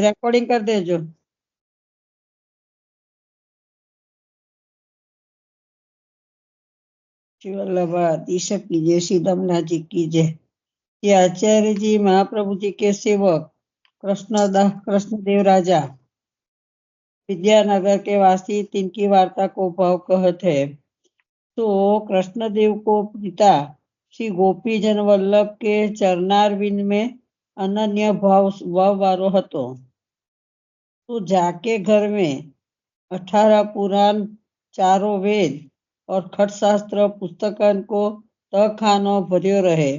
Recording કરી દેજો. श्री वल्लभाधीश की जय, श्री दमनाजी की जय। ये आचार्य जी महाप्रभु जी के सेवक कृष्णदेव राजा विद्यानगर के वासी तिनकी वार्ता को भाव कहते हैं। तो कृष्णदेव को पिता श्री गोपीजन वल्लभ के चरणारविंद में अनन्य भाव वारो हतो। तो जाके घर में 18 पुराण, 4 वेद और खट शास्त्र पुस्तकन को तहखानो भर्यो रहे।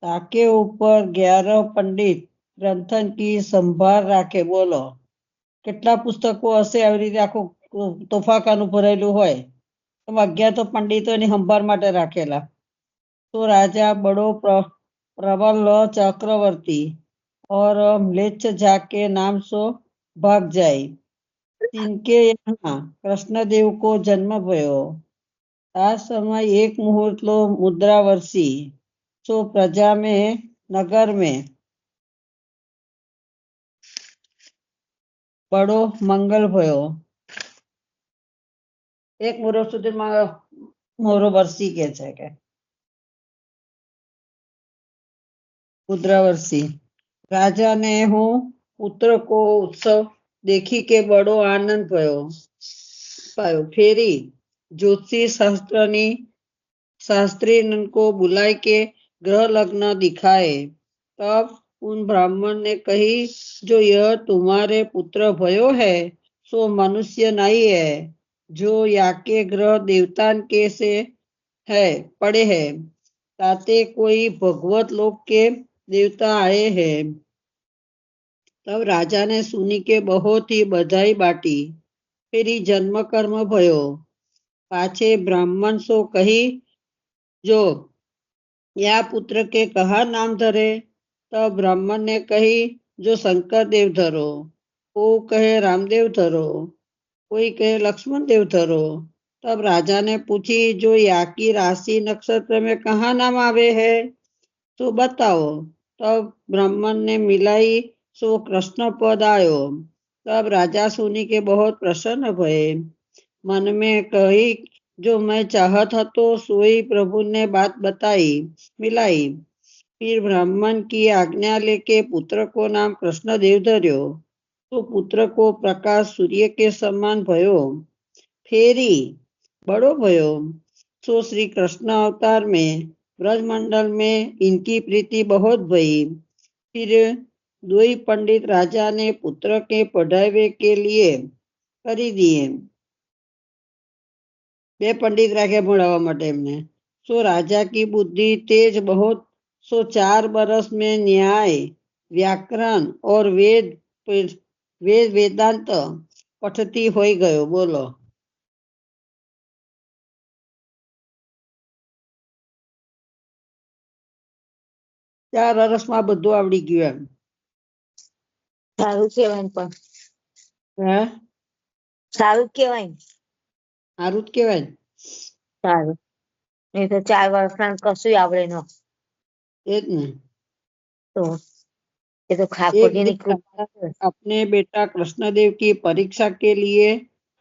ताके ऊपर 11 पंडित ग्रंथन की संभार राखे। बोलो કેટલા પુસ્તકો હશે આવી રીતે આખું તોફાખાનું ભરેલું હોય, એમાં 11 તો પંડિતોની સંભાર માટે રાખેલા। तो राजा बड़ो प्रबल चक्रवर्ती और म्लेच्छ जाके नाम सो भाग जाए। तिनके यहाँ कृष्णदेव को जन्म भयो। आ समय एक मुहूर्त लो मुद्रा वर्षी। सो प्रजा में नगर में बड़ो मंगल भयो। एक मुहूर्त सुधी मोरो वर्षी के छे के मुद्रावर्षी। राजा ने हूँ पुत्र को उत्सव देखी के बड़ो आनंद पायो। फेरी ज्योतिष शास्त्री को बुलाए के ग्रह लग्न दिखाए। तब उन ब्राह्मण ने कही, जो यह तुम्हारे पुत्र भयो है सो मनुष्य नहीं है, जो याके ग्रह देवतान के से है पड़े है। ताते कोई भगवत लोक के देवता आए हैं। तब राजा ने सुनी के बहुत ही बधाई बाटी। फिर जन्म कर्म भयो। पाछे ब्राह्मण सो कही, जो या पुत्र के कहा नाम धरे। तब ब्राह्मण ने कही, जो शंकर देव धरो। को कहे रामदेव धरो, कोई कहे लक्ष्मण देव धरो। तब राजा ने पूछी, जो याकी राशि नक्षत्र में कहाँ नाम आवे है तो बताओ। तब ब्राह्मण ने मिलाई, सो कृष्ण पद आयो। तब राजा सुनी के बहुत प्रसन्न भये। मन में कही, जो मैं चाहत हतो सोई प्रभु ने बात बताई मिलाई। फिर ब्राह्मण की आज्ञा लेके पुत्र को नाम कृष्णदेव धर्यो। तो पुत्र को प्रकाश सूर्य के समान भयो। फेरी बड़ो भयो। सो श्री कृष्ण अवतार में ब्रजमंडल में इनकी प्रीति बहुत भई। फिर दुई पंडित राजा ने पुत्र के पढ़ावे के लिए કરી दिए। 2 पंडित राखे भणावा माटे एमने। सो राजा की बुद्धि तेज बहुत। सो 4 बरस में न्याय, व्याकरण और वेदांत पठती होई गयो। बोलो 4 વર્ષમાં બધું આવડી ગયું એમ। સારું કહેવાય પણ હે સારું કહેવાય સારું જ કહેવાય ને। સારું નહીં તો 4 વર્ષના કશું આવડે ન એ જ ને। તો એ તો एक ઠાકોરજીની दिन કૃપા છે। अपने बेटा कृष्णदेव की परीक्षा के लिए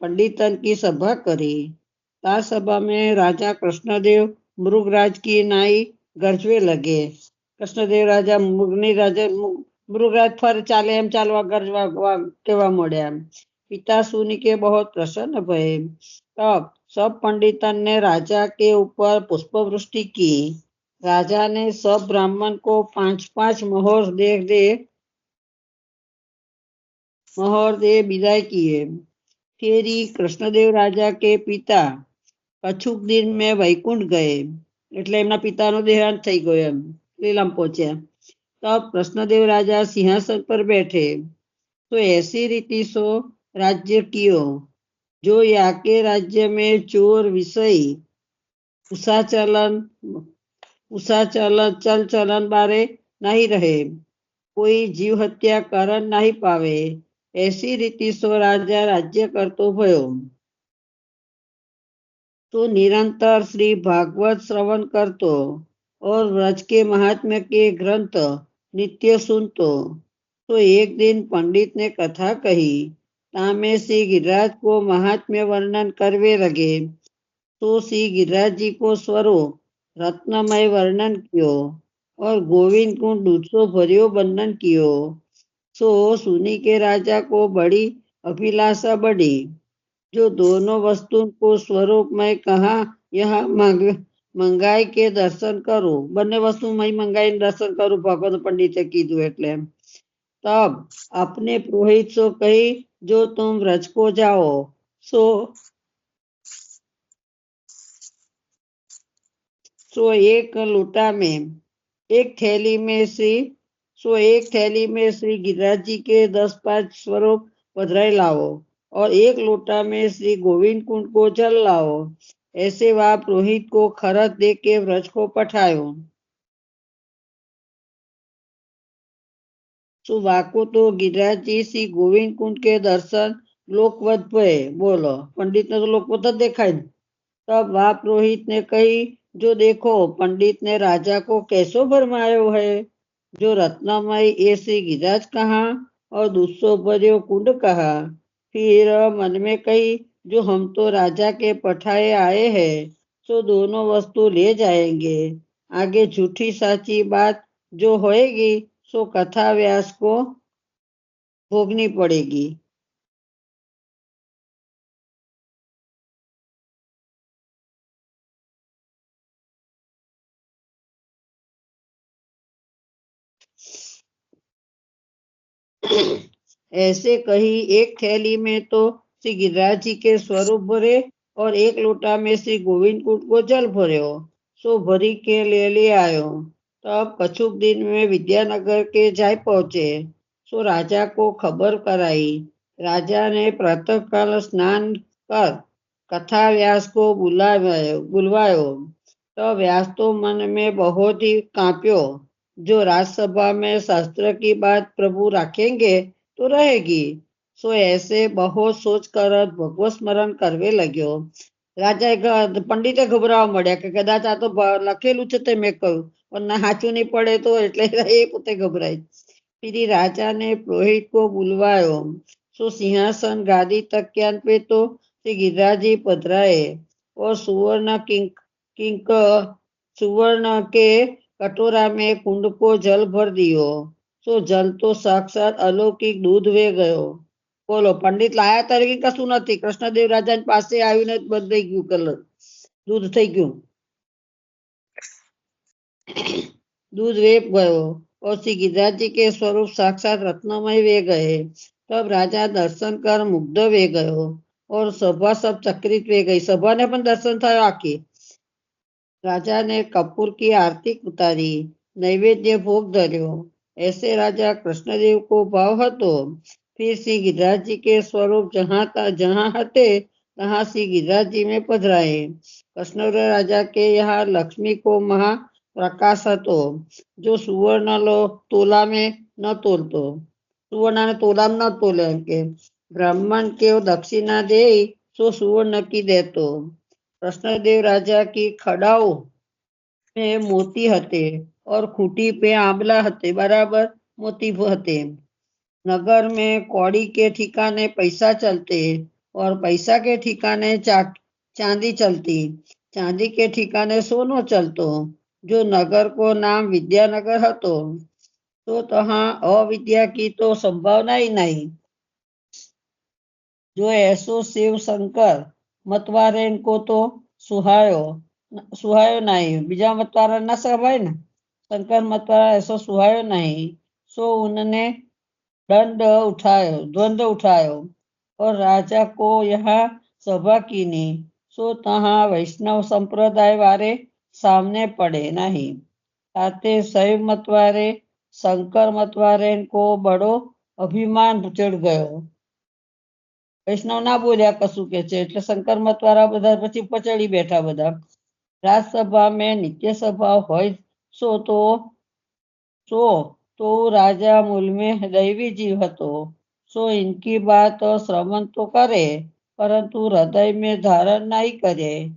पंडितन की सभा करी। ता सभा में राजा कृष्णदेव मृगराज की नाई गरजवे लगे। कृष्णदेव राजा मृगराज फर चाले एम चालवा गरजवा केवा मोड़्या। पिता सुनी के बहुत प्रसन्न भये। तब सब पंडितन ने राजा के ऊपर पुष्पवृष्टि की। राजा ने सब ब्राह्मण को 5-5 मोहर दे विदाई किए। फिर कृष्णदेव राजा के पिता कछुक दिन में वैकुंठ गए। એટલે એમના પિતાનો દેહાંત થઈ ગયો એમ લીલામ પહોંચ્યા। तब कृष्णदेव राजा सिंहासन पर बैठे। तो ऐसी रीति सो राज्य कियो, जो याके राज्य में चोर विषय चल चलन बारे नहीं रहे, कोई जीव हत्या करण नहीं पावे। ऐसी रीति सो राजा राज्य करतो भयो। तो निरंतर श्री भागवत श्रवण करतो और व्रज के महात्म्य के ग्रंथ नित्य सुनतो। तो एक दिन पंडित ने कथा कही। तामे श्री गिरिराज को महात्म्य वर्णन करवे लगे। तो श्री गिरिराज जी को स्वरूप रत्नमय वर्णन कियो और गोविंद को दूसरो भर्यो वर्णन कियो। सो सुनी के राजा को बड़ी अभिलाषा बढ़ी। जो दोनों वस्तु को स्वरूप में कहा यहाँ મંગાઈ કે દર્શન કરું, બંને વસ્તુ મંગાઈને દર્શન કરું ભગવત પંડિતે કીધું એટલે। तब अपने पुरोहित सो कही, जो तुम व्रज को जाओ सो सो एक लोटा में एक थैली में श्री गिरिराज जी के 10-5 स्वरूप पधराई लाओ और एक लोटा में श्री गोविंद कुंड को जल लाओ। ऐसे वह पुरोहित को खरच दे के व्रज को पठायो। सो वाको तो गिरिराज जी श्री गोविंद कुंड के दर्शन लोकवत भये। बोलो पंडित ने तो लोकवत देखाय। तब वह पुरोहित ने कही, जो देखो पंडित ने राजा को कैसो भरमायो है। जो रत्नमय ये श्री गिरिराज कहा और दूसरो भर्यो कुंड कहा। फिर मन में कही, जो हम तो राजा के पठाए आए हैं सो दोनों वस्तु ले जाएंगे। आगे झूठी साची बात जो होएगी सो कथा व्यास को भोगनी पड़ेगी। ऐसे कही एक थैली में तो श्री गिरिराज जी के स्वरूप भरे और एक लोटा में श्री गोविंद कुंड को जल भर्यो। सो भरी के ले आयो। तब कछुक दिन में विद्यानगर के जाय पहुंचे। सो राजा को खबर कराई। राजा ने प्रातः काल स्नान कर कथा व्यास को बुलवायो। तो व्यास तो मन में बहुत ही कांप्यो। जो राजसभा में शास्त्र की बात प्रभु रखेंगे तो रहेगी। सो ऐसे बहुत सोच कर भगवत स्मरण करवे लग्यो। राजा पंडिते घबरावा मळ्या કે કદાચ આ તો લખેલું છે તે મેં કહ્યું પણ ના સાચું નહીં પડે તો એટલે એ પોતે ગભરાય। फिर राजा ने पुरोहित को बुलवायो। सो सिंहासन गादी तकियान पे तो श्री गिरिराज जी पधराए और सुवर्ण के कटोरा में कुंड को जल भर दियो। सो जल तो साक्षात अलौकिक दूध वे गयो। बोलो पंडित लाया तरीके कशुं नथी। कृष्णदेव राजा पासे आवीने बदलाई गયું कलर, दूध થઈ ગયું। दूध वेप गयो और श्री गिरिराज जी के स्वरूप साक्षात रत्नमय वे गए। तब राजा दर्शन कर मुग्ध वे गयो और सभा सब चक्रित वे गई। सभा ने पण दर्शन थयो आखी। राजा ने कपूर की आरती उतारी, नैवेद्य भोग धर्यो। ऐसे राजा कृष्णदेव को भाव हतो। फिर श्री गिरिराज जी के स्वरूप जहाँ हते तहाँ श्री गिरिराज जी में पधराए। कृष्णदेव राजा के यहाँ लक्ष्मी को महा प्रकाश हतो। जो सुवर्ण तोला में न तोलतो, सुवर्ण ने तोला में न तोले के ब्राह्मण के दक्षिणा दे सो सुवर्ण की देतो। कृष्णदेव राजा की खड़ाओ में मोती हते और खूटी पे आंबला हते बराबर मोती हते। नगर में कौड़ी के ठिकाने पैसा चलते और पैसा के ठिकाने चांदी चलती। चांदी के ठिकाने सोनो चलतो। जो नगर को नाम विद्यानगर हतो तो तहाँ अविद्या की तो संभावना ही नहीं। जो ऐसो शिव शंकर मतवारे को तो सुहायो नहीं। बीजा मतवारा न सभाय ना, शंकर मतवारा ऐसो सुहायो नहीं। सो उनने द्वंद उठायो और राजा को यहाँ सभा कीनी। सो तहाँ वैष्णव संप्रदाय वारे सामने पड़े नहीं। ताते शैव मतवारे शंकर मतवारे को बड़ो अभिमान चढ़ गयो। वैष्णव ना बोल्या कशुं के छे એટલે શંકર મતવાળા બધા પછી પચડી બેઠા બધા। રાજસભા में नित्य सभा होय सो तो राजा मूल में दैवी जीव हतो। सो इनकी बात श्रवण तो करे परंतु हृदय में धारण नहीं करे।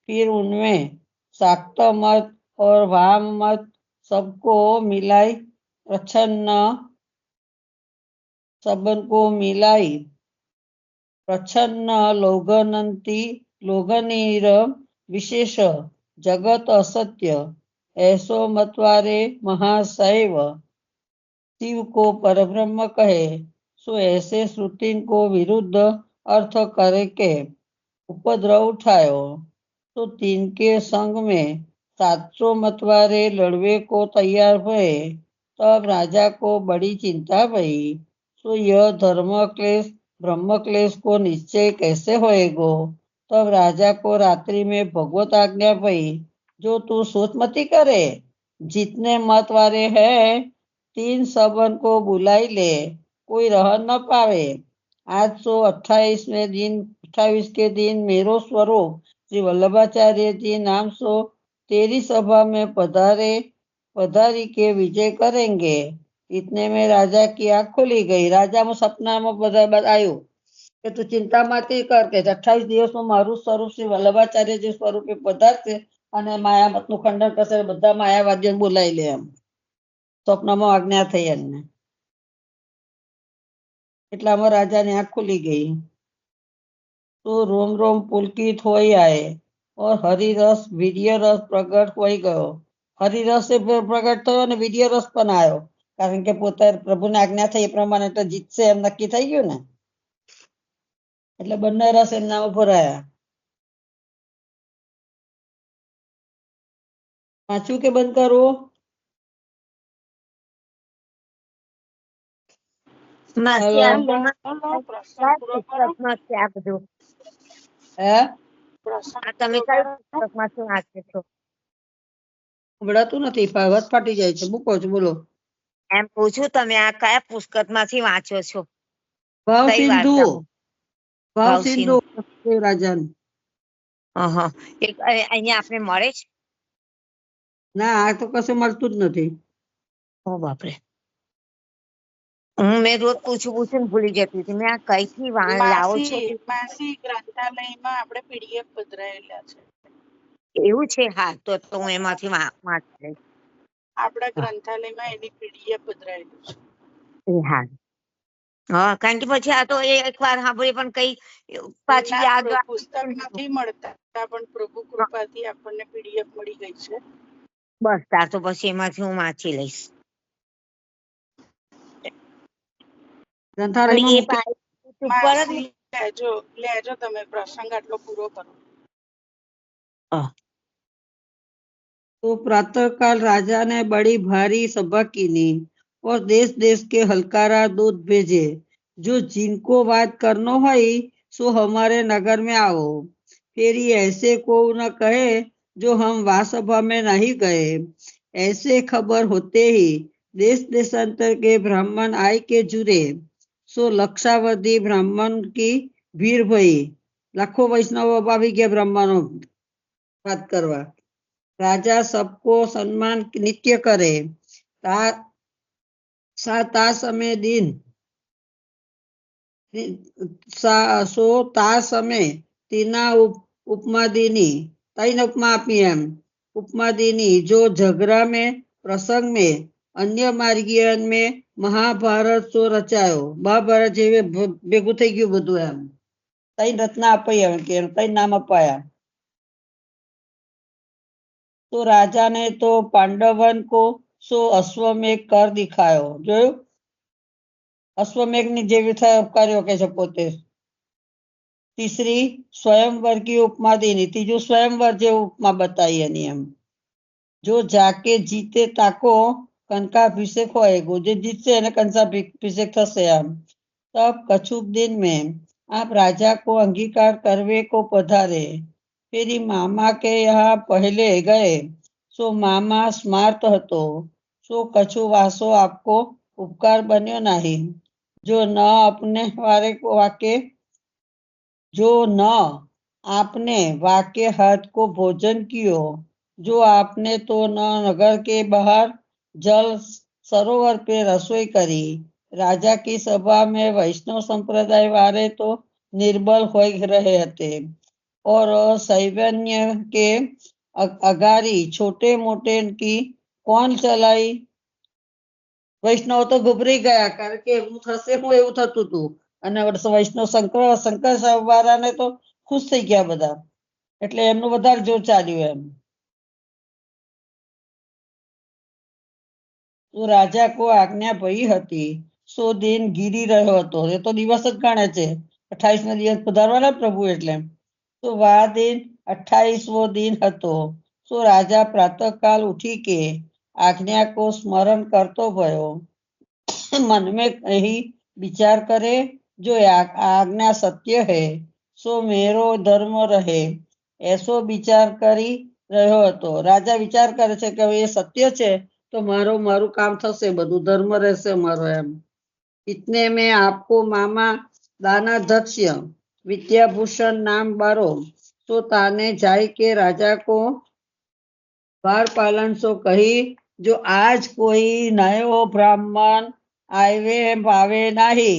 फिर उनमें शाक्त मत और वाम मत सबको मिलाई प्रच्छन्न सबन को मिलाई प्रच्छन्न लोगनीर विशेष जगत असत्य ऐसो मतवारे महाशैव शिव को परब्रह्म कहे। सो ऐसे श्रुति को विरुद्ध अर्थ करे के उपद्रव उठायो तो तिनके संग में 700 मतवारे लड़वे को तैयार भये। तब राजा को बड़ी चिंता भई। सो यह धर्म क्लेश ब्रह्म क्लेश को निश्चय कैसे होएगो। तब राजा को रात्रि में भगवत आज्ञा भई, जो तू सोच मती करे, जितने मत वाले है 3 सबन को बुलाई ले, कोई रह न पावे। आज 28 के दिन मेरो स्वरूप श्री वल्लभाचार्य जी नाम सो तेरी सभा में पधारी के विजय करेंगे। इतने में राजा की आंख खुली गई। राजा में सपना में बतायु કે તું ચિંતા માતી કર કે 28 દિવસમાં મારું સ્વરૂપ શ્રી વલ્લભાચાર્યજી સ્વરૂપે પધારશે અને માયામતનું ખંડન કરશે, બધા માયાવાદીઓને બોલાવી લે એમ સ્વપ્નમાં આજ્ઞા થઈ એમને. એટલામાં રાજાની આંખ ખુલી ગઈ. तो रोम रोम पुलकित होई आए और हरिरस वीर्य रस प्रगट होई गयो. हरिरस એ પ્રગટ થયો અને વીર્ય રસ પણ આવ્યો, કારણ કે પોતે પ્રભુને આજ્ઞા થઈ એ પ્રમાણે તો જીતશે એમ નક્કી થઈ ગયું ને, એટલે બંને રસ એમના ભરાયા. વાંચ્યું કે બંધ કરવું? માસી હેલો. કયા પુસ્તકમાં છે આ બધું? હે આ તમે કઈ પુસ્તકમાંથી વાંચો છો? સંભળાતું નથી, વાત ફાટી જાય છે. મૂકો છો, બોલો. એમ પૂછું, તમે આ કયા પુસ્તકમાંથી વાંચો છો? ભાવ કઈ સિંધુ. વાર્તા? ભાવ સિંધુ રાજાનું. અહીંયા આપણે મળે છે? ના, આ તો કશું મળતું જ નથી. ઓ બાપરે, મેં રોજ પૂછું ભૂલી જતી હતી. મેં આ કઈથી લાવો છો? માસી ગ્રંથાલયમાં આપણે પીડીએફ પધરાયેલા છે. એવું છે? હા, તો હું એમાંથી વાંચી લઈશ. આપણા ગ્રંથાલયમાં એની પીડીએફ પધરાયેલું છે. હા હા, કારણ કે પછી આ તો એકવાર સાંભળીએ પણ કઈ પાછી યાદ પુસ્તક નથી મળતા, પણ પ્રભુ કૃપાથી આપણને પીડીએફ મળી ગઈ છે. બસ તાર તો પછી એમાંથી હું વાંચી લઈશ. લેજો તમે પ્રસંગ આટલો પૂરો કરો. तो प्रातःकाल राजा ने बड़ी भारी सभा कीनी और देश देश के हलकारा दूत भेजे, जो जिनको बात करनो है सो हमारे नगर में आओ। फिर ऐसे को न कहे जो हम वासभा में नहीं गए। ऐसे खबर होते ही देश देशांतर के ब्राह्मण आय के जुरे। सो लक्षावधि ब्राह्मण की भीड़ भई, लाखों वैष्णव આવી ગયા ब्राह्मणों बात करवा। राजा सबको सम्मान नित्य करे। ता समय दिन सो ता समय तीना उपमादीनी तीन उपमा आपी एम उपमादीनी जो झगड़ा में प्रसंग में अन्य मार्गियन में महाभारत सो रचायो। महाभारत जेवे भेगू थई गयुं बधुं एम तीन रचना अपाई एम के तीन नाम अपाया। तो राजा ने तो पांडवन को सो अश्वमेघ कर दिखायो। जो अश्वमेघ ने जेवी कार्यो के पोते। तीसरी स्वयंवर की उपमा देनी, तीजू स्वयंवर जे उपमा बताई एनी एम। जो जाके जीते ताको कनकाभिषेक होएगो, जो जीतसे एने कनकाभिषेक थशे एम। तब कछुक दिन में आप राजा को अंगीकार करवे को पधारे। फिर मामा के यहाँ पहले गए, सो मामा स्मार्त हतो। सो कछु वासो आपको उपकार बन्यो नहीं। जो न अपने वाके हाथ को भोजन कियो। जो आपने तो न नगर के बाहर जल सरोवर पे रसोई करी। राजा की सभा में वैष्णव संप्रदाय वाले तो निर्बल हो रहे थे और सैन्य के अगारी छोटे मोटे की कौन चलाई। વૈષ્ણવ તો ગભરાઈ ગયા, કારણ કે એવું થશે હું એવું થતું હતું. અને વૈષ્ણવ શંકર વાળાને તો ખુશ થઈ ગયા બધા, એટલે એમનું વધારે જોર ચાલ્યું એમ. તો રાજા કો આજ્ઞા ભઈ હતી, સો દિન ગીરી રહ્યો હતો. એ તો દિવસ જ ગણે છે, 28 દિવસ પધારવાના પ્રભુ એટલે. તો વા દિન 28વો દિન હતો. તો રાજા પ્રાતઃકાલ ઉઠી કે આજ્ઞા કો સ્મરણ કરતો ભયો. मन में कहीं विचार करे, जो आज्ञा सत्य है सो मेरो धर्म રહે, એસો વિચાર કરી રહ્યો હતો. રાજા વિચાર કરે છે કે હવે એ સત્ય છે તો મારું કામ થશે, બધું ધર્મ રહેશે મારો એમ. इतने में आपको मामा दानाध्यक्ष विद्याभूषण नाम बारो, तो ताने जाय के राजा को द्वार पालन सो कही, जो आज कोई नयो ब्राह्मण આવે ભાવે નહીં.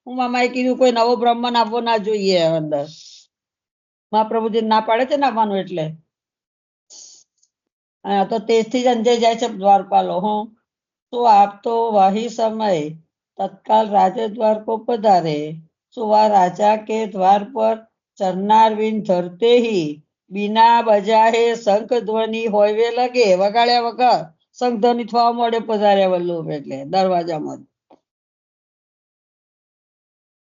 હું મામાએ કીધું કોઈ નવો બ્રાહ્મણ આવવો ના જોઈએ અંદર. મહાપ્રભુજી ના પાડે છે ને આવવાનું એટલે. તો તેથી જ અંજાઈ જાય છે દ્વારપાલો. હું તો આપ તો વહી સમય તત્કાલ રાજદ્વાર કો પધારે, તો વા રાજા કે દ્વાર પર ચરનાર વિન ધરતે હી બિના બજાહે શંખ ધ્વનિ હોયવે લગે. વગાડ્યા વગર શંખ ધ્વનિ થવા મળે પધાર્યા વલ્લભ એટલે દરવાજામાં.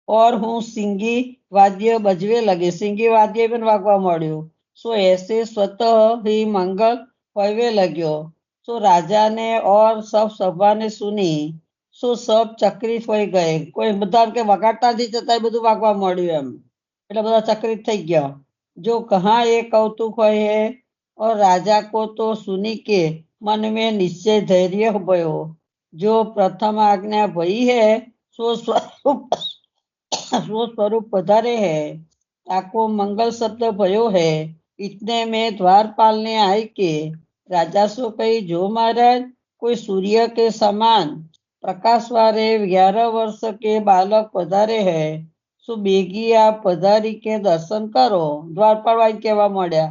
और હું સિંગી વાદ્ય બજવે લગે, સિંગી વાદ્ય પણ વાગવા મળ્યું. સો એસે સ્વતઃ ही મંગલ હોયવે લગ્યો. સો રાજાને और सब સભાને સુની, સો સબ ચકરિત હોઈ ગયે. કોઈ બધા કે વગાડતા નથી છતાં બધું વાગવા મળ્યું એમ, એટલે બધા ચકરિત થઈ ગયા. જો કહા એ કૌતુક હોય હે, और राजा को तो सुनी के मन में निश्चय धैर्य भयो, जो प्रथम आज्ञा भई है सो स्वरूप पधारे है, ताको मंगल शब्द भयो है. इतने में द्वारपाल ने आई के राजा सो कही, जो महाराज कोई सूर्य के समान प्रकाश वाले 11 वर्ष के बालक पधारे है, सो बेगी आप पधारी के दर्शन करो. द्वारपाल वाई कहवा मळ्या.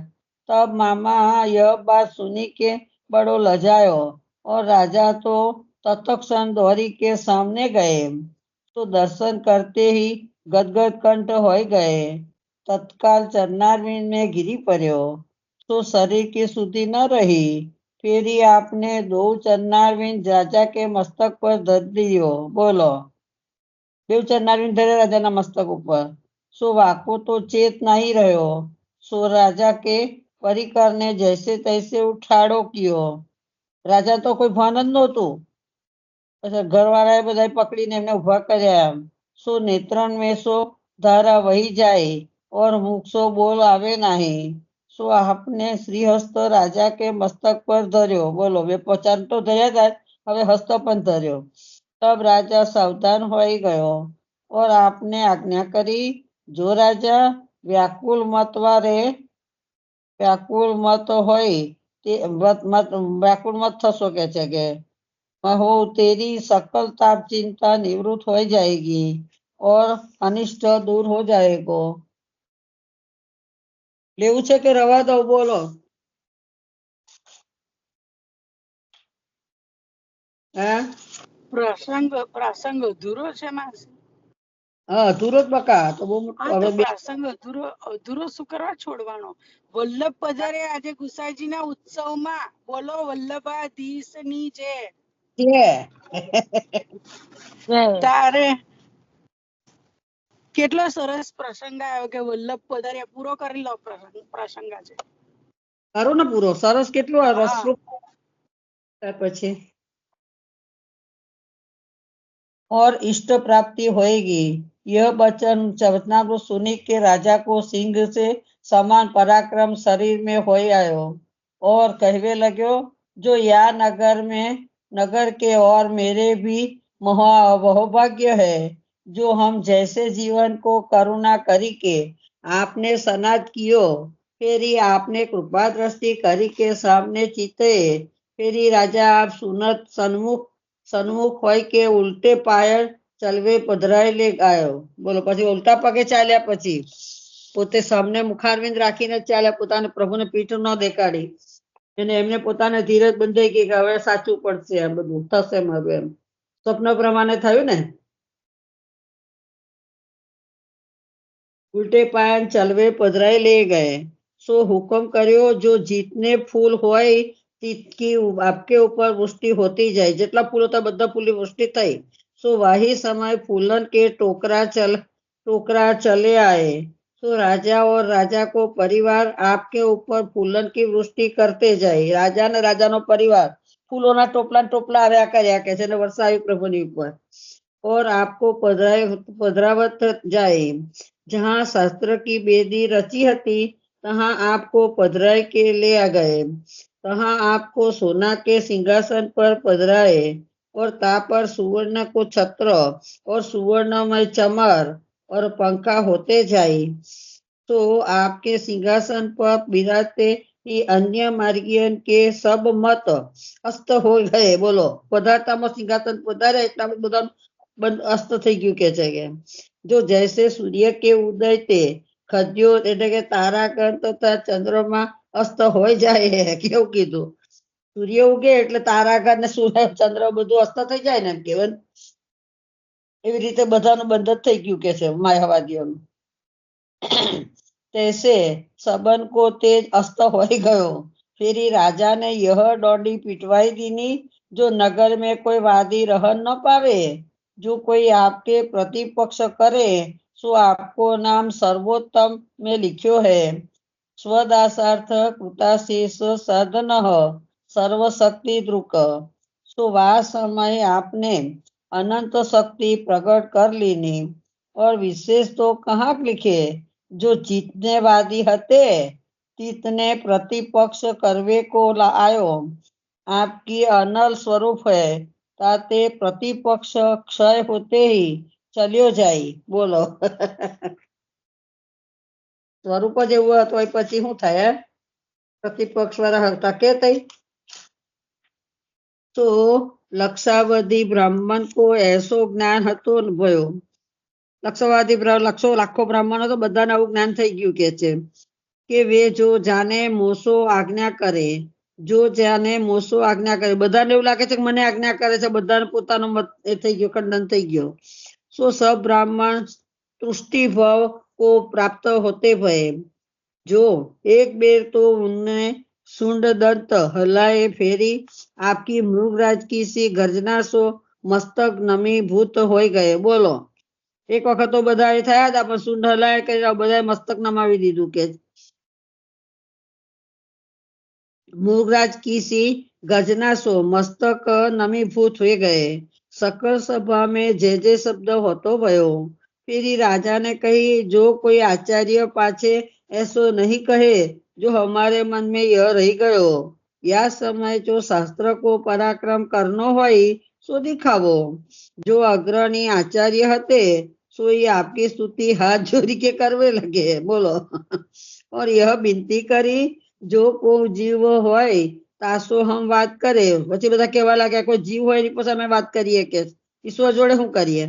तब मामा यह बात सुनी के बड़ो लजायो, और राजा तो तत्क्षण दौड़ी के सामने गए. तो दर्शन करते ही गदगद कंठ हो गए. तत्काल चरनारविंद में गिरी पड़ो, तो शरीर की शुद्धि न रही. फिर ही आपने 2 चरनारविंद राजा के मस्तक पर धर दियो. बोलो, 2 चरनारविंद धरे राजा ना मस्तक ऊपर. सो वाको तो चेत नहीं रहो. सो राजा के परिकर ने जैसे तैसे उठाड़ो कियो. राजा तो कोई भान જ નહોતું. પછી ઘરવાળાએ બધા પકડીને એમને ઉભા કર્યા. सो नेत्रण में सो धारा वही जाए, और मुख सो बोल आवे नहीं. सो आपने श्रीहस्त राजा के मस्तक पर धर्यो. बोलो, वे पचान तो धर्या था, હવે હસ્ત પણ ધર્યો. तब राजा सावधान होई गयो, और आपने आज्ञा करी, जो राजा व्याकुल मत होई તે व्याकुल मत થશો કે છે કે हो तेरी सकल ताप चिंता निवृत्त हो जाएगी, और अनिष्ट दूर हो जाएगो. લેવું છે કે રવા દો? બોલો. હે, પ્રસંગ અધૂરો છે માસી. હા અધૂરો જ બકા. તો બહુ હા, હવે તો પ્રસંગ અધૂરો શું કરવા છોડવાનો? વલ્લભ પધારે આજે ગુસાઈજીના ઉત્સવમાં. બોલો, વલ્લભાધીશ ની જય. તારે કેટલો સરસ પ્રસંગ આવ્યો કે વલ્લભ પધારે. પૂરો કરી લો પ્રસંગ આજે. કરો ને પૂરો. સરસ કેટલું રસપ્રદ. પછી और इष्ट प्राप्ति होएगी. यह वचन वचनामृत सुनी के राजा को सिंह से समान पराक्रम शरीर में हो आयो, और कहवे लग्यो, जो या नगर के और मेरे भी बहुभाग्य है, जो हम जैसे जीवन को करुणा करी के आपने सनात कियो. फिर ही आपने कृपा दृष्टि करी के सामने चिते. फिर ही राजा आप सुनत સન્મુખ હોય કે ઉલટે પાયે ચલવે પધરાઈ લે ગાયો. બોલો, પછી ઉલટા પગે ચાલ્યા, પછી પોતે સામને મુખારવિંદ રાખીને ચાલ્યા, પોતાને પ્રભુને પીઠ ન દેખાડી. અને એમને પોતાને ધીરજ બંધાઈ ગઈ કે હવે સાચું પડશે, આ બધું થશે મારું એમ. સ્વપ્ન પ્રમાણે થયું ને. उल्टे पायन चलवे पधराई ले गए। सो हुक्म करियो जो जितने फूल होय तितकी आपके ऊपर वृष्टि होती जाए। जेटला फूल होता बधा फूली वृष्टि थई। सो वही समय फूलन के टोकरा चले आए। सो राजा और राजा को परिवार आपके ऊपर फूलन की वृष्टि करते जाए। राजा ने राजा नो परिवार फूलोना टोपला टोपला आव्या कर्या के छे ने वर्षावी प्रभुनी ऊपर और आपको पधरावत जाए। जहाँ शास्त्र की बेदी रची हती तहाँ आपको पधराई के ले आ गए। तहाँ आपको सोना के सिंहासन पर पधराए और ता पर सुवर्ण को छत्र और सुवर्णमय चमर और पंखा होते जाए। तो आपके सिंहासन पर बिराजते ही अन्य मार्गियन के सब मत अस्त हो गए। बोलो पधारताમાં સિંહાસન પધારે એટલા બધા અસ્ત થઈ ગયું કે છે કે જો જૈસે સૂર્ય કે ઉદય તે ખદ્યો એટલે કે તારાગણ તથા ચંદ્રમાં અસ્ત હોય જાય. કેવું કીધું? સૂર્ય ઉગે એટલે તારાગણ ને સૂર્ય ચંદ્ર બધું અસ્ત થઈ જાય ને એમ કહેવાય. એવી રીતે બધાનું બંધ જ થઈ ગયું કે છે માયાવાદીઓનું. तैसे सबन को तेज अस्त हो गयो। फिर राजा ने यह डोडी पिटवाई दीनी जो नगर में कोई वादी रह न पावे। जो कोई आपके प्रतिपक्ष करे सो आपको नाम सर्वोत्तम में लिख्यो है। स्वदासार्थ कृताशीष साधन सर्वशक्ति द्रुक। सो वह समय आपने अनंत शक्ति प्रकट कर लीनी और विशेष तो कहाँ लिखे जो जीतने वादी हते तीतने प्रतिपक्ष करवे को आयो। आपकी अनल स्वरूप है ताते प्रतिपक्ष क्षय होते ही चलियो जाई। बोलो स्वरूप ज एवुं हतुं पछी शुं थाय? प्रतिपक्ष वाळा हता के तई। तो लक्षावधि ब्राह्मण को ऐसो ज्ञान हतो भयो। लक्षवादी लक्षो लाखो ब्राह्मणो तो बधाने आવું જ્ઞાન થઈ ગયું કે છે કે વે જો જાને મોસો આજ્ઞા કરે। જો જાને મોસો આજ્ઞા કરે બધાને એવું લાગે છે કે મને આજ્ઞા કરે છે, બધાને પોતાનો મત એ થઈ ગયો, ખંડન થઈ ગયો। सो सब ब्राह्मण तुष्टि भाव को प्राप्त होते भये। जो एक बेर तो उनने सुंड दंत हलाए फेरी आपकी मृगराज की सी गर्जना सो मस्तक नमी भूत हो गए। बोलो एक वखत तो બધા થયા હતા પણ સુંઢ હલાય કે બધાએ મસ્તક નમાવી દીધું કે મૃગરાજ की सी गर्जना सो मस्तक नमीभूत हो गए। सकल सभा में जे शब्द होतो भयो। फिर राजा ने कही जो कोई आचार्य पाछे ऐसो नहीं कहे जो हमारे मन में यह रही गयो। या समय जो शास्त्र को पराक्रम करनो होई सो दिखावो। जो अग्रणी आचार्य हते सो ये आपकी स्तुति हाथ जोड़ी के करवे लगे। बोलो और यह विनती करी जो को जीव होय तासो हम बात करे। પછી બધા કહેવા લાગ્યા કોઈ જીવ હોય એની પાસે અમે વાત કરીએ કે ઈશ્વર જોડે શું કરીએ।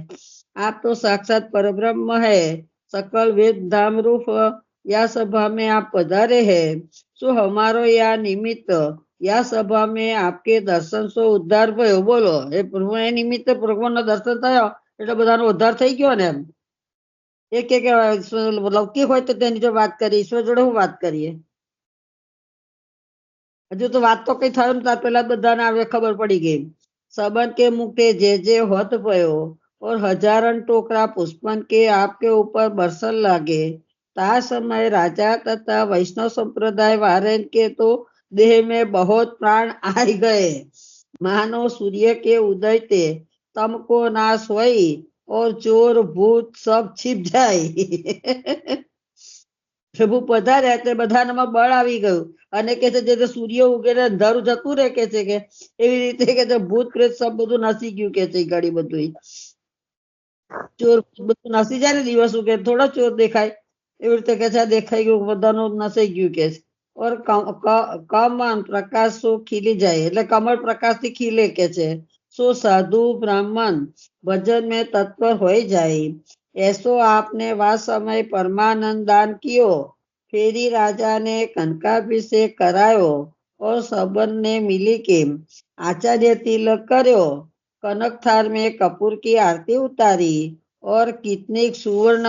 आप तो साक्षात परब्रह्म है। सकल वेद धाम रूप या सभा में आप पधारे हैं। सो हमारो या निमित्त या सभा में आपके दर्शन सो उद्धार भयो। बोलो એ પ્રભુને નિમિત્ત ભગવાનનો દર્શન થયો એટલે બધાનો ઉદ્ધાર થઈ ગયો ને એમ। એક એક લૌકિક હોય તો તેની જો વાત કરીએ, ઈશ્વર જોડે હું વાત કરીએ। હજુ તો વાત તો કઈ થયું ને ત્યાર પહેલા બધાને આવે ખબર પડી ગઈ। सबन के मुखे जे होत भयो और हजारन टोकरा पुष्पन के आपके ऊपर बरसन लागे। ता समय राजा तथा वैष्णव संप्रदाय वाले के तो देह में बहुत प्राण आ गए। मानो सूर्य के उदय ते तम को नाश होई और चोर भूत सब छिप जाए। પ્રભુ પધાર્યા એટલે બધાનામાં બળ આવી ગયું અને કે છે જે સૂર્ય ઉગે ને અંધારું જતું રહે કે છે કે એવી રીતે કે છે ભૂત પ્રેત સબ બધું નાસી ગયું કે છે ઘડી બધું ચોર બધું નાસી જાય ને દિવસ ઉગે થોડા ચોર દેખાય એવી રીતે કે છે દેખાઈ ગયું બધાનું નસાઈ ગયું કે છે। और कमल प्रकाश सो खिली जाए એટલે કમળ પ્રકાશથી ખીલે કે છે। सो साधु ब्राह्मण भजन में तत्पर हो जाए। ऐसो आपने वह समय परमानंद दान कियो। फेरी राजा ने कनकाभिषेक करायो और सबन ने मिली के आचार्य तिलक कर्यो कनक थाल में कपूर की आरती उतारी और कितनी सुवर्ण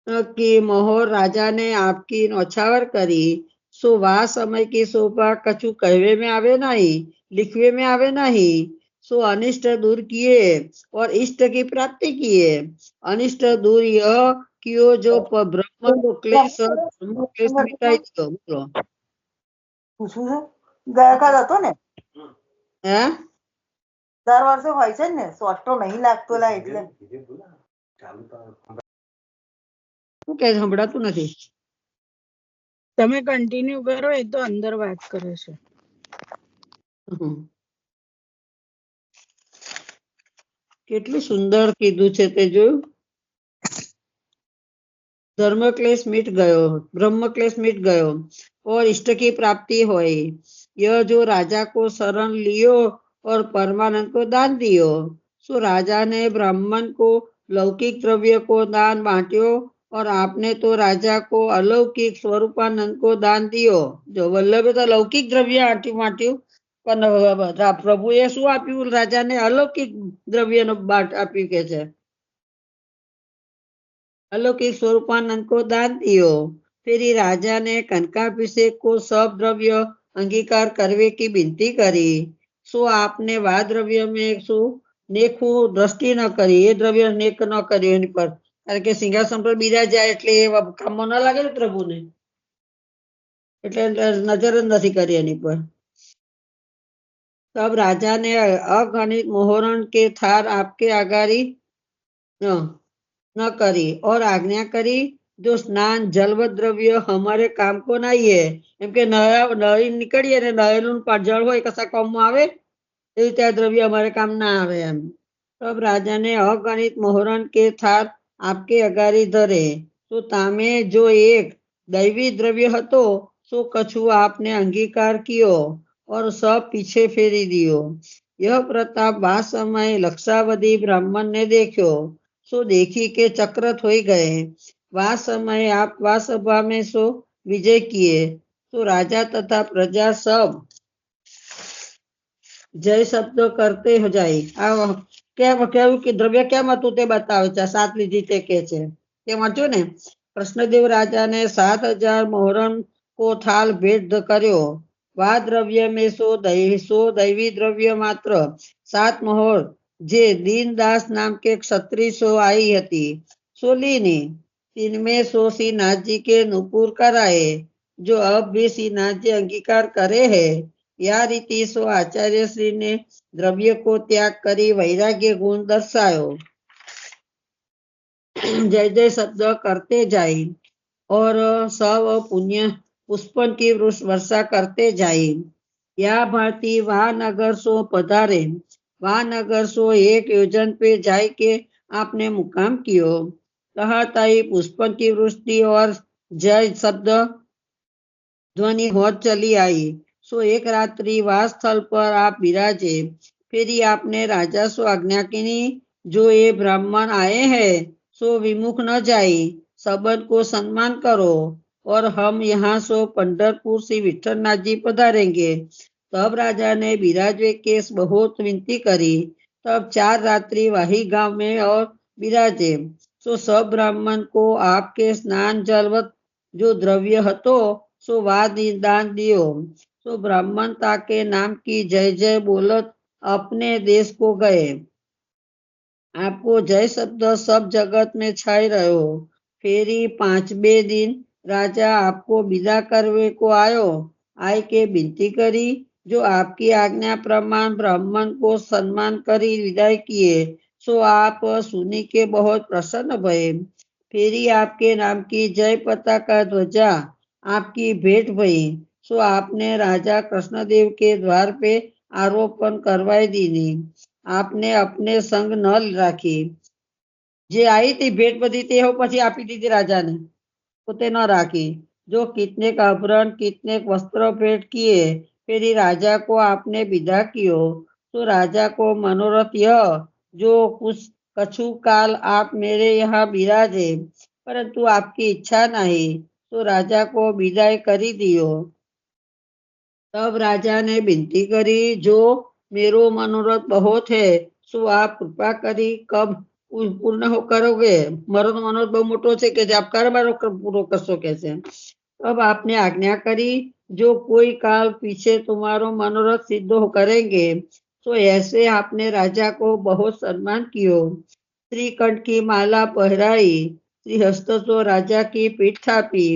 की मोहर राजा ने आपकी नौछावर करी। सो वा समय की शोभा कछु कहवे में आवे नहीं, लिखवे में आवे नहीं। सो अनिष्ट दूर किए और इष्ट की प्राप्ति किए। अनिष्ट दूर यह कियो जो ब्रह्म को क्लेश धर्म क्लेश मिटाई दो। बोलो પૂછવું છે ગયા કાલ હતો ને હે દર વર્ષે હોય છે ને સોસ્ટો નહીં લાગતો લા એટલે શું કે સંભળાતું નથી? તમે કન્ટિન્યુ કરો, એ તો અંદર વાત કરે છે. કેટલું સુંદર કીધું છે તે જોયું? धर्म क्लेश मिट गयो, ब्रह्म क्लेश मिट गयो और इष्ट की प्राप्ति हुई। यह जो राजा को शरण लियो और परमानंद को दान दियो। सो राजा ने ब्राह्मण को लौकिक द्रव्य को दान बांट्यो और आपने तो राजा को अलौकिक स्वरूपानंद को दान दियो। जो वल्लभे तो लौकिक द्रव्य बांट्યું પણ પ્રભુએ શું આપ્યું? રાજાને અલૌકિક દ્રવ્યનો બાટ આપ્યું કે છે। अलौकिक स्वरूपानंद को दान दियो। फिर राजा ने कनकाभिषेक को सब द्रव्य अंगीकार करवे की विनती करी। सो आपने वा द्रव्य में सो नेखू दृष्टि न करी, ये द्रव्य नेक न કર્યો એની પર, કારણ કે સિંહાસન પર બિરાજ્યા એટલે એ કામમાં ન લાગે ને પ્રભુને, એટલે નજર જ નથી કરી એની પર। तब राजा ने अगणित मोहरण के थार आपके आगारी न करी और आज्ञा करी, जो स्नान जलवत द्रव्य हमारे काम को नहीं है। एम के नही निकळीए ने नहेલું જળ હોય કશા કામમાં આવે એવી રીતે દ્રવ્ય અમારે કામ ના આવે એમ। तब राजा ने अगणित मोहरण के थार आपके अगारी धरे। तो तामे जो एक दैवी द्रव्य हतो सो कछु आपने अंगीकार कियो और सब पीछे फेरी दियो। यह प्रताप वा समय लक्षावधि ब्राह्मण ने देखो। सो देखी के चक्रत हो गए। वा समय आप वा सभा में सो विजय किए। तो राजा तथा प्रजा सब जय शब्द करते हो जाए। કેવું કે દ્રવ્ય કેમ હતું તે બતાવે છે। 7 લીધી તે કે છે તે વાંચ્યું ને। કૃષ્ણદેવ રાજાને 7000 મોહરણ को थाल भेंट કર્યો। वा द्रव्य में सो दैवी द्रव्य मात्र 7 मोहर जे दीनदास नाम के क्षत्रिय सो आई हती सो लीनी। इनमें सो श्रीनाथ जी के नुपुर कराए, जो अब भी श्रीनाथ जी अंगीकार करे है। या रीति सो आचार्य श्री ने द्रव्य को त्याग करी वैराग्य गुण दर्शायो। जय जय शब्द करते जाए और सब पुण्य पुष्पन की वर्षा करते जाए। या भारती वहा नगर सो पधारे। वहा नगर सो 1 योजन पे जाए के आपने मुकाम कियो। कहताई पुष्पन की वृष्टि और जय शब्द ध्वनि होत चली आई। सो 1 रात्रि वास स्थल पर आप विराजे। फिर आपने राजा सो आज्ञा की, जो ये ब्राह्मण आए हैं सो विमुख न जाए, सबन को सम्मान करो और हम यहाँ सो पंढरपुर श्री विठलनाथ जी पधारेंगे। तब राजा ने विराजवे के बहुत विनती करी। तब 4 रात्रि वही गांव में और विराजे। सो सब ब्राह्मण को आपके स्नान जलवत जो द्रव्य हतो सो वाद दान दियो। सो ब्राह्मणता के नाम की जय जय बोलत अपने देश को गए। आपको जय शब्द सब जगत में छाई रहो। फेरी 5 दिन राजा आपको विदा करवे को आयो। आय के विनती करी, जो आपकी आज्ञा प्रमाण ब्राह्मण को सम्मान करी विदाई किए। सो आप सुनी के बहुत प्रसन्न भये। फेरी आपके नाम की जय पताका ध्वजा आपकी भेंट भई। सो आपने राजा कृष्णदेव के द्वार पे आरोपण करवाई दीनी। आपने अपने संग न राखी। जे आई थी भेंट बधी ते પછી આપી દીધી રાજાને, પોતે ન રાખી। जो कितनेक आभरण कितनेक वस्त्र भेंट किए। फिर राजा को आपने विदा कियो। तो राजा को मनोरथ यह, जो कुछ कछु काल आप मेरे यहाँ विराजे, परंतु आपकी इच्छा नहीं। तो राजा को विदाई करी दियो। तब राजा ने विनती करी, जो मेरा मनोरथ बहुत है, सो आप कृपा करी कब पूर्ण हो करोगे? मारो तो मनोरथ बहुत मोटो है कि आप कर मारो पूरो करशो कैसे? अब आपने आज्ञा करी, जो कोई काल पीछे तुम्हारो मनोरथ सिद्ध हो करेंगे। तो ऐसे आपने राजा को बहुत सम्मान कियो, श्रीकंठ की माला पहराई, श्रीहस्त तो राजा की पीठ थापी,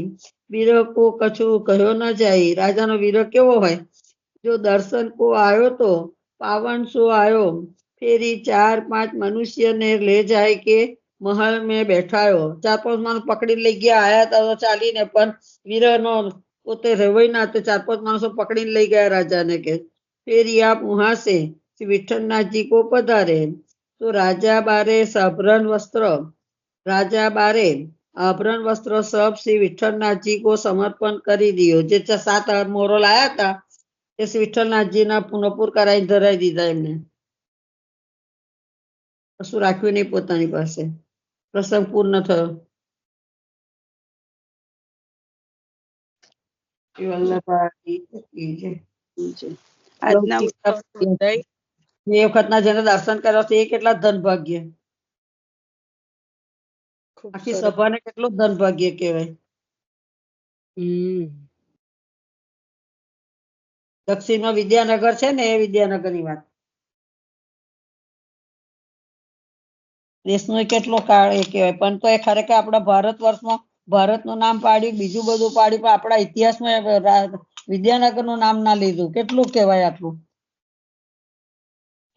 वीर को कछु कहो न जाई। राजा नो वीर केवो है? जो दर्शन को आयो तो पावन सो आयो, फेरी 4-5 मनुष्य ने ले जाए के महल में बैठायो। 4-5 माणस पकड़ी लई गया, आया था तो चालीने पण वीरनो પોતે રહેવાય ના તો 4-5 માણસો પકડીને લઈ ગયા રાજાને કે ફેરી આપ વહાં से श्री विठलनाथ जी को पधारे। तो राजा बारे आभरण वस्त्र सब श्री विठलनाथ जी को समर्पण કરી दियो। જે 7 મોરો લાયા હતા એ શ્રી વિઠ્ઠલનાથજી ના પુનઃપુર કરાવી ધરાવી દીધા એમને, કશું રાખ્યું નહીં પોતાની પાસે। પ્રસંગ પૂર્ણ થયો। શ્રી વલ્લભાઈ કી જય। આજના લૌકિક ઉત્સવનું ઉદય એ વખતના જેને દર્શન કર્યા છે એ કેટલા ધન ભાગ્ય, ખૂબ આખી સરસ. સભાને કેટલું ધન ભાગ્ય કહેવાય। દક્ષિણમાં વિદ્યાનગર છે ને, એ વિદ્યાનગરની વાત। દેશનો કેટલો કાળ એ કહેવાય, પણ તો એ ખરેખર આપણા ભારત વર્ષમાં ભારતનું નામ પાડ્યું, બીજું બધું પાડ્યું, પણ આપણા ઇતિહાસમાં વિદ્યાનગરનું નામ ના લીધું। કેટલું કહેવાય આટલું?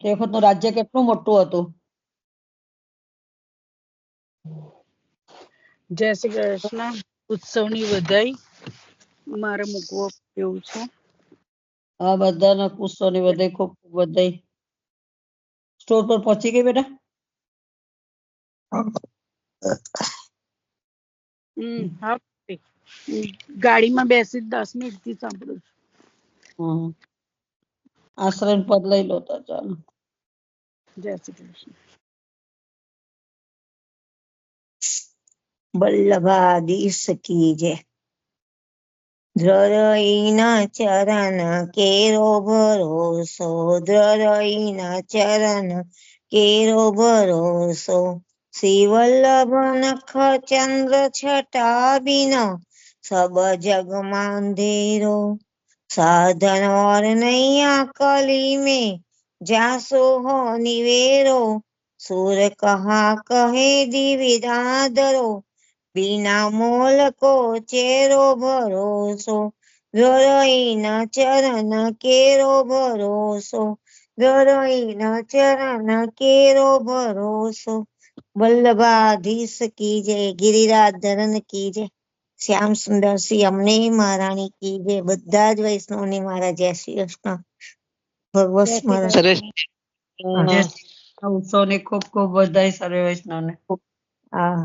તે વખતનું રાજ્ય કેટલું મોટું હતું। જય શ્રી કૃષ્ણ। ઉત્સવની વધાઈ મારે મૂકવો એવું છે। આ બધાને પુષ્પોની વધાઈ, ખૂબ ખૂબ વધાઈ। સ્ટોર પર પહોંચી ગઈ બેટા? હા, ગાડીમાં બેસી 10 મિનિટથી સાંભળું છું। આશ્રય પદ લઈ લો તો ચાલો। જય શ્રી કૃષ્ણ। વલ્લભાધીશ કી જય। દ્રરઈના ચરણ કેરો ભરોસો, દ્રરઈના ચરણ કેરો ભરોસો, શ્રી વલ્લભ નખ ચંદ્ર છટા બિન સબ જગ માંધેરો, साधन और नैया कली में जासो हो निवेरो, सुर कहा कहे दिविदादरो, बिना मोल को चेरो भरोसो, गरईना चरण केरो भरोसो, गरईना चरण केरो भरोसो। वल्लभाधीश की जय। गिरिराज धरन की जय। શ્યામ સુંદર શ્રી અમને મહારાણી કી જય। બધા જ વૈષ્ણવને મારા જય શ્રી કૃષ્ણ। ભગવત સ્મરણ। ઉત્સવની ખૂબ ખૂબ વધાઈ સર્વે વૈષ્ણવને। હા।